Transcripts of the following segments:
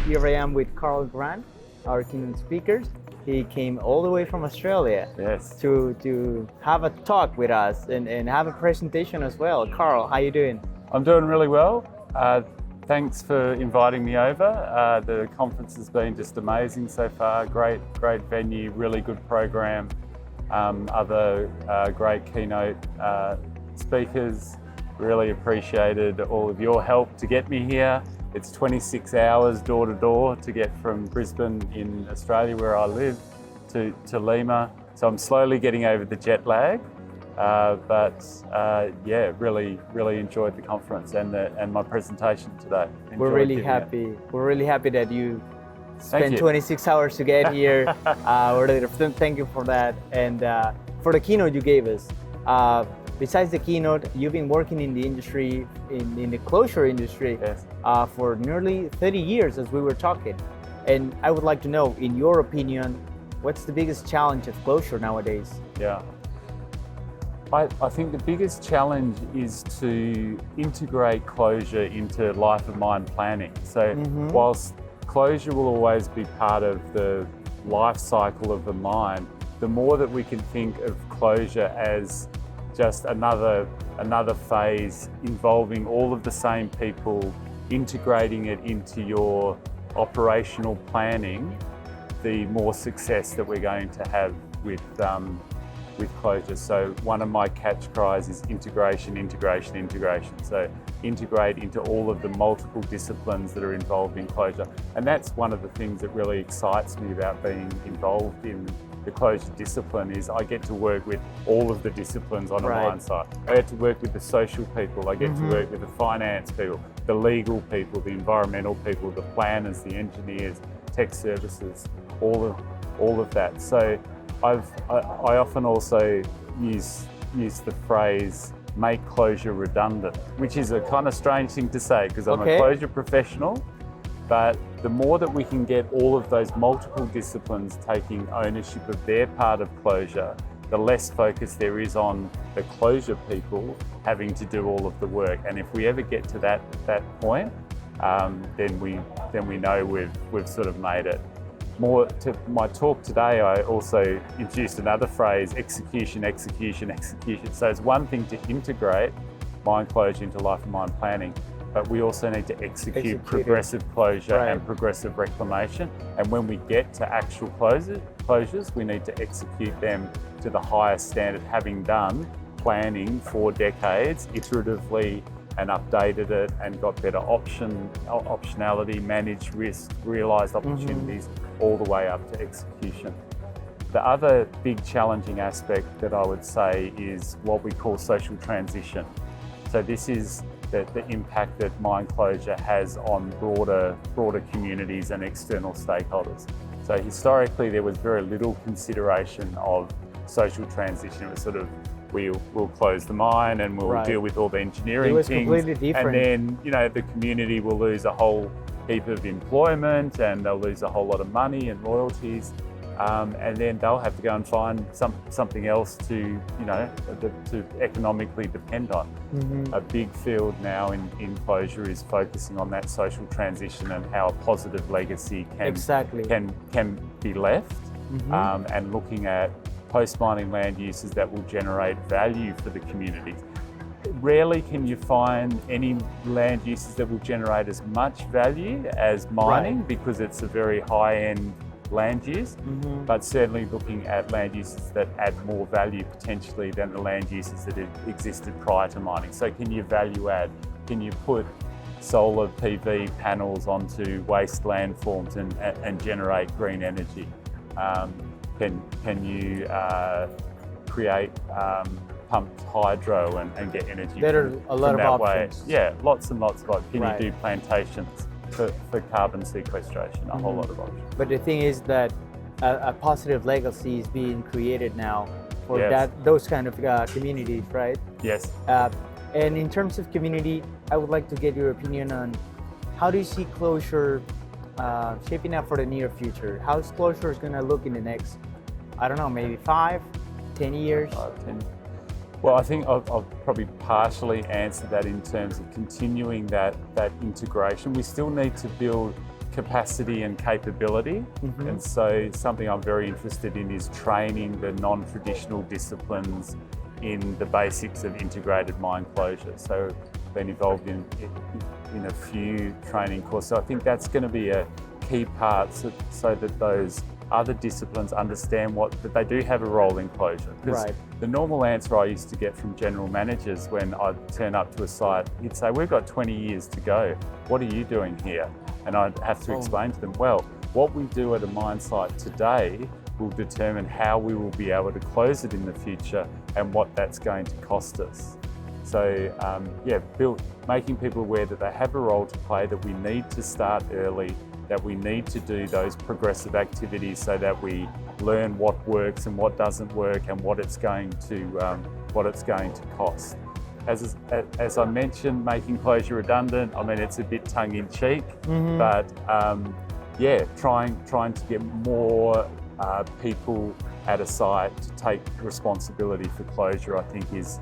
Here I am with Carl Grant, our keynote speakers. He came all the way from Australia to have a talk with us and have a presentation as well. Carl, how you doing? I'm doing really well. Thanks for inviting me over. The conference has been just amazing so far. Great venue, really good program. Other great keynote speakers. Really appreciated all of your help to get me here. It's 26 hours door to door to get from Brisbane in Australia, where I live, to Lima. So I'm slowly getting over the jet lag. Really enjoyed the conference and my presentation today. We're really happy. We're really happy that you spent 26 hours to get here. Thank you for that, and for the keynote you gave us. Besides the keynote, you've been working in the industry, in the closure industry, for nearly 30 years, as we were talking. And I would like to know, in your opinion, what's the biggest challenge of closure nowadays? Yeah. I think the biggest challenge is to integrate closure into life of mine planning. So whilst closure will always be part of the life cycle of the mine, the more that we can think of closure as just another phase involving all of the same people, integrating it into your operational planning, the more success that we're going to have with closure. So one of my catch cries is integration. So integrate into all of the multiple disciplines that are involved in closure. And that's one of the things that really excites me about being involved in the closure discipline, is I get to work with all of the disciplines on a mine site. I get to work with the social people, I get to work with the finance people, the legal people, the environmental people, the planners, the engineers, tech services, all of that. So I often also use the phrase make closure redundant, which is a kind of strange thing to say because I'm a closure professional, but the more that we can get all of those multiple disciplines taking ownership of their part of closure, the less focus there is on the closure people having to do all of the work. And if we ever get to that point, then we know we've sort of made it. More to my talk today, I also introduced another phrase, execution. So it's one thing to integrate mine closure into life of mine planning, but we also need to execute progressive closure and progressive reclamation. And when we get to actual closures, we need to execute them to the highest standard, having done planning for decades, iteratively, and updated it and got better optionality, managed risk, realised opportunities, all the way up to execution. The other big challenging aspect that I would say is what we call social transition. So this is the impact that mine closure has on broader communities and external stakeholders. So historically, there was very little consideration of social transition. It was sort of, we'll close the mine and we'll deal with all the engineering things. Completely different. And then, the community will lose a whole heap of employment and they'll lose a whole lot of money and royalties. And then they'll have to go and find something else to economically depend on. A big field now in closure is focusing on that social transition and how a positive legacy can be left, and looking at post-mining land uses that will generate value for the community. Rarely can you find any land uses that will generate as much value as mining because it's a very high-end land use, but certainly looking at land uses that add more value potentially than the land uses that had existed prior to mining. So can you value add? Can you put solar PV panels onto waste landforms and generate green energy? Can you create pumped hydro and get energy there from are a lot that of way? options. Yeah, lots and lots of options. Can you do plantations for carbon sequestration? A whole lot of options. But the thing is that a positive legacy is being created now for those kind of communities, right? Yes. And in terms of community, I would like to get your opinion on how do you see closure shaping up for the near future? How's closure is going to look in the next, I don't know, maybe 5, 10 years? 10. Well, I think I'll probably partially answer that in terms of continuing that integration. We still need to build capacity and capability. And so something I'm very interested in is training the non-traditional disciplines in the basics of integrated mine closure. So I've been involved in a few training courses. So I think that's going to be a key part so that those other disciplines understand that they do have a role in closure. Because the normal answer I used to get from general managers when I'd turn up to a site, he'd say, we've got 20 years to go. What are you doing here? And I'd have to explain to them, well, what we do at a mine site today will determine how we will be able to close it in the future and what that's going to cost us. So making people aware that they have a role to play, that we need to start early, that we need to do those progressive activities so that we learn what works and what doesn't work and what it's going to cost. As I mentioned, making closure redundant, I mean, it's a bit tongue-in-cheek, but trying to get more people at a site to take responsibility for closure, I think is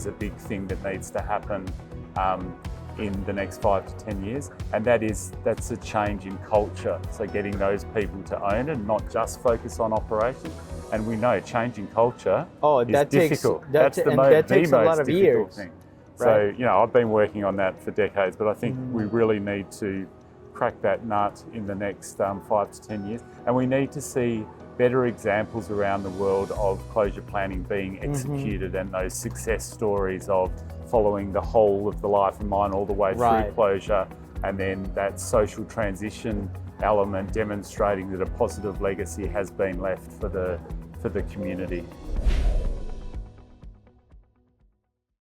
a big thing that needs to happen in the next 5 to 10 years. And that's a change in culture. So getting those people to own it, not just focus on operations. And we know changing culture is difficult. That's the most difficult thing. So, I've been working on that for decades, but I think we really need to crack that nut in the next 5 to 10 years. And we need to see better examples around the world of closure planning being executed and those success stories of following the whole of the life of mine all the way through closure, and then that social transition element demonstrating that a positive legacy has been left for the community.